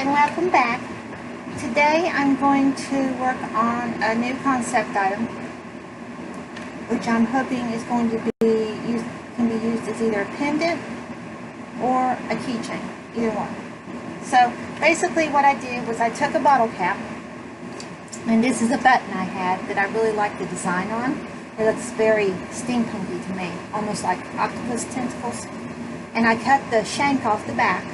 and welcome back. Today I'm going to work on a new concept item, which I'm hoping is going to can be used as either a pendant or a keychain, either one. So basically what I did was I took a bottle cap, and this is a button I had that I really like the design on. It looks very steampunky to me, almost like octopus tentacles. And I cut the shank off the back.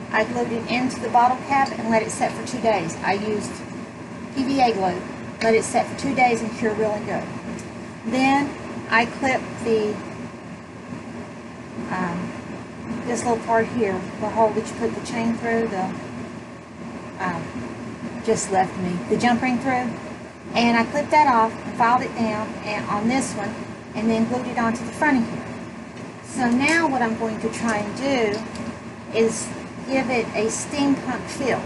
I glued it into the bottle cap and let it set for 2 days. I used PVA glue, let it set for 2 days and cure really good. Then I clipped this little part here, the hole that you put the chain through, just left me, the jump ring through. And I clipped that off and filed it down and on this one, and then glued it onto the front of here. So now what I'm going to try and do is give it a steampunk feel,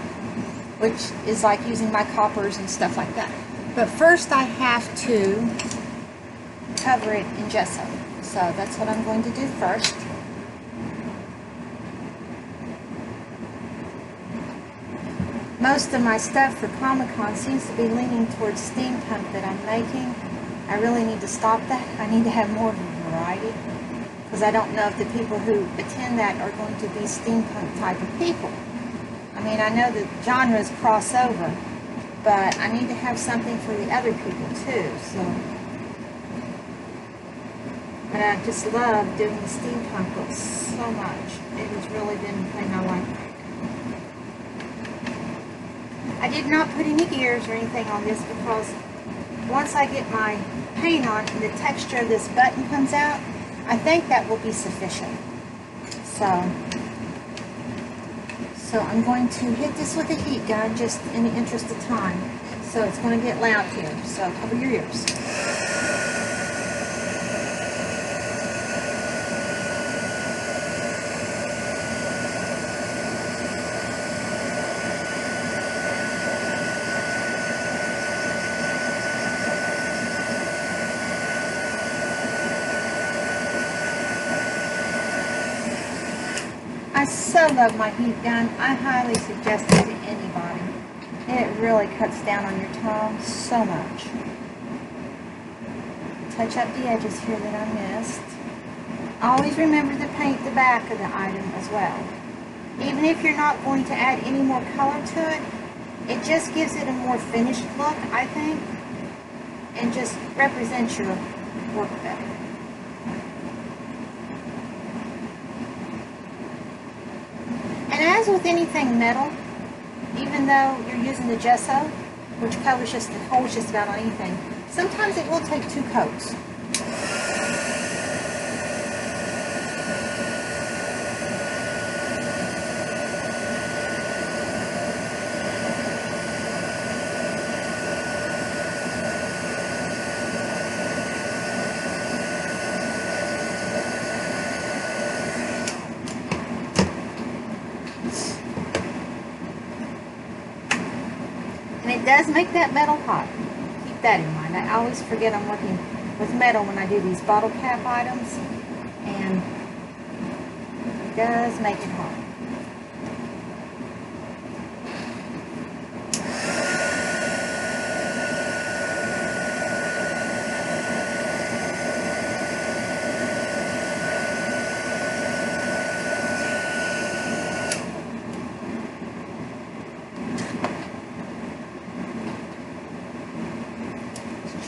which is like using my coppers and stuff like that. But first I have to cover it in gesso. So that's what I'm going to do first. Most of my stuff for Comic-Con seems to be leaning towards steampunk that I'm making. I really need to stop that. I need to have more of a variety, because I don't know if the people who attend that are going to be steampunk type of people. I mean, I know the genres cross over, but I need to have something for the other people too. So, but I just love doing the steampunk books so much. It has really been the thing I like. I did not put any gears or anything on this because once I get my paint on and the texture of this button comes out, I think that will be sufficient. So I'm going to hit this with a heat gun just in the interest of time. So it's going to get loud here, so cover your ears. I so love my heat gun. I highly suggest it to anybody. It really cuts down on your tongue so much. Touch up the edges here that I missed. Always remember to paint the back of the item as well. Even if you're not going to add any more color to it, it just gives it a more finished look, I think, and just represents your work better. And as with anything metal, even though you're using the gesso, which covers just and holds just about on anything, sometimes it will take 2 coats. And it does make that metal hot. Keep that in mind. I always forget I'm working with metal when I do these bottle cap items, and it does make it hot.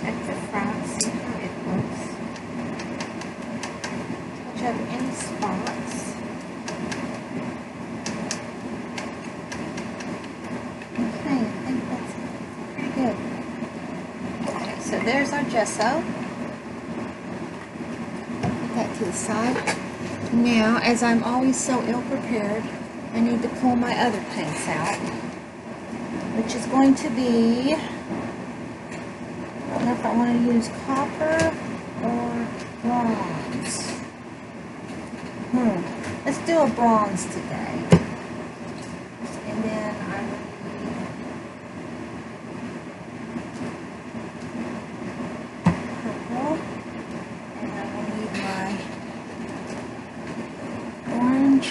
Check the front, see how it looks. Touch up any spots. Okay, I think that's pretty good. Okay, so there's our gesso. Put that to the side. Now, as I'm always so ill-prepared, I need to pull my other paints out, which is going to be, I don't know if I want to use copper or bronze. Let's do a bronze today. And then I will need purple. And I will need my orange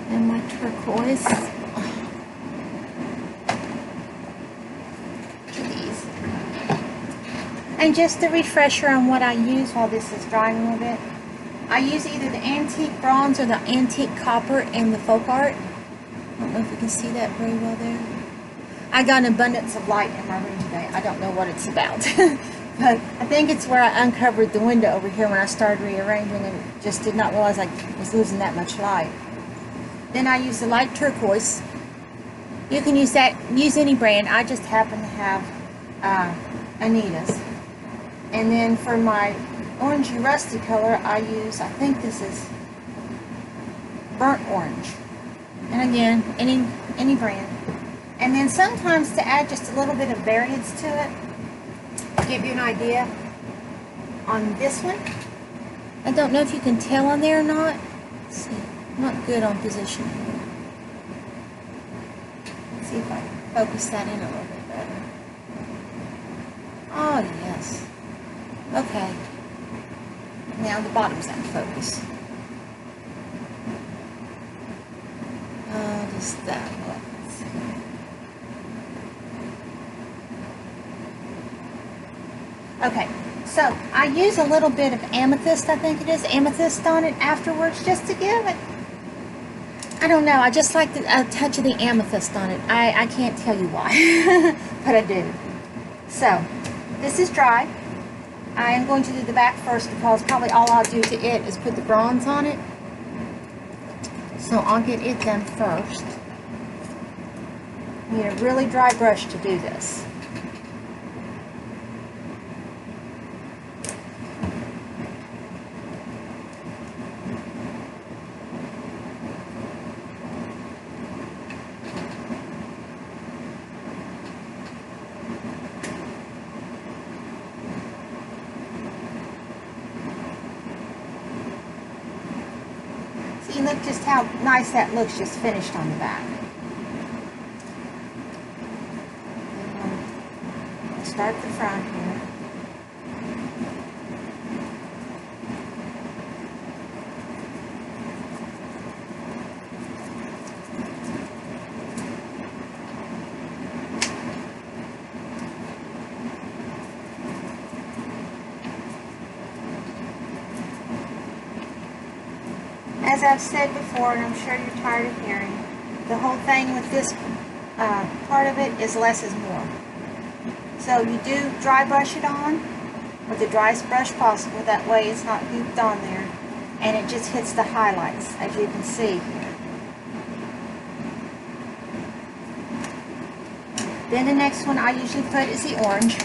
and my turquoise. And just a refresher on what I use while this is drying a little bit. I use either the antique bronze or the antique copper in the folk art. I don't know if you can see that very well there. I got an abundance of light in my room today. I don't know what it's about. But I think it's where I uncovered the window over here when I started rearranging and just did not realize I was losing that much light. Then I use the light turquoise. You can use that, use any brand. I just happen to have Anita's. And then for my orangey rusty color, I use, I think this is burnt orange. And again, any brand. And then sometimes to add just a little bit of variance to it, to give you an idea, on this one, I don't know if you can tell on there or not. Let's see, I'm not good on position. Let's see if I can focus that in a little bit better. Oh, yes. Okay. Now the bottom's out of focus. Just that one. Okay, so I use a little bit of amethyst, I think it is, amethyst on it afterwards, just to give it, I don't know, I just like a touch of the amethyst on it. I can't tell you why, but I do. So, this is dry. I am going to do the back first because probably all I'll do to it is put the bronze on it. So I'll get it done first. You need a really dry brush to do this. See, look just how nice that looks just finished on the back. I'll start the front here. As I've said before, and I'm sure you're tired of hearing, the whole thing with this part of it is less is more. So you do dry brush it on with the driest brush possible, that way it's not gooped on there, and it just hits the highlights, as you can see here. Then the next one I usually put is the orange.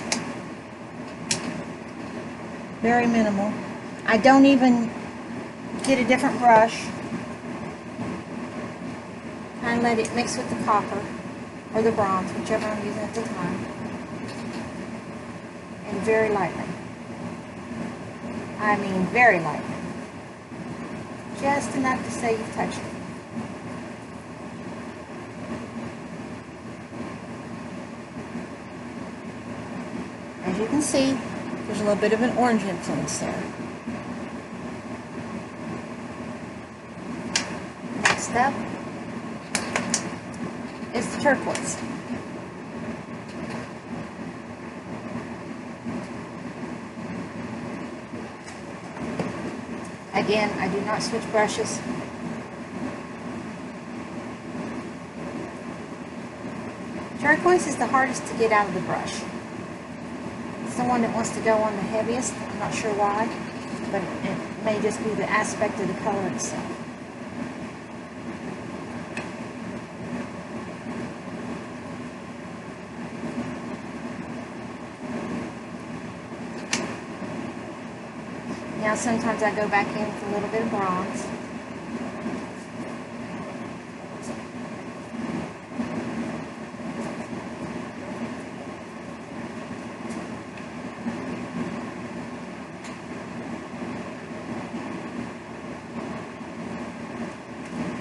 Very minimal. I don't even get a different brush. Kind of let it mix with the copper or the bronze, whichever I'm using at the time. And very lightly. I mean very lightly. Just enough to say you've touched it. As you can see, there's a little bit of an orange influence there. Next up is the turquoise. Again, I do not switch brushes. Turquoise is the hardest to get out of the brush. It's the one that wants to go on the heaviest. I'm not sure why, but it may just be the aspect of the color itself. Now sometimes I go back in with a little bit of bronze.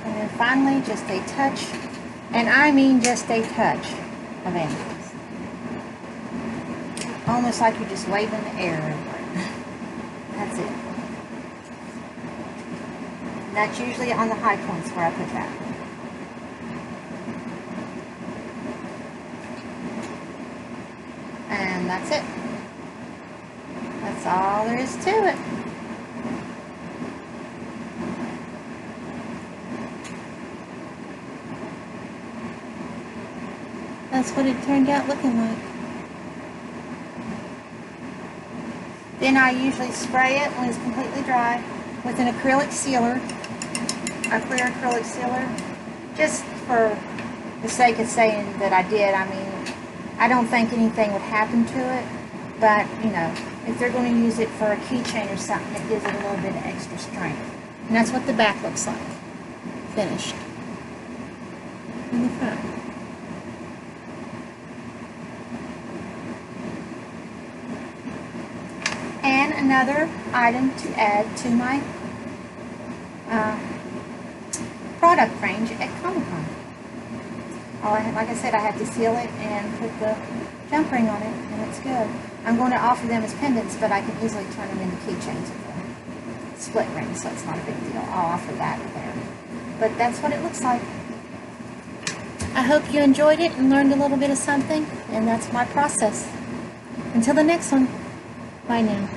And then finally just a touch, and I mean just a touch of amethyst. Almost like you're just waving the air over it. That's it. And that's usually on the high points where I put that. And that's it. That's all there is to it. That's what it turned out looking like. Then I usually spray it when it's completely dry with an acrylic sealer, a clear acrylic sealer, just for the sake of saying that I did. I mean, I don't think anything would happen to it, but you know, if they're going to use it for a keychain or something, it gives it a little bit of extra strength. And that's what the back looks like, finished. In the front. And another item to add to my product range at Comic-Con. Like I said, I had to seal it and put the jump ring on it, and it's good. I'm going to offer them as pendants, but I can easily turn them into keychains with a split ring, so it's not a big deal. I'll offer that there. But that's what it looks like. I hope you enjoyed it and learned a little bit of something, and that's my process. Until the next one, bye now.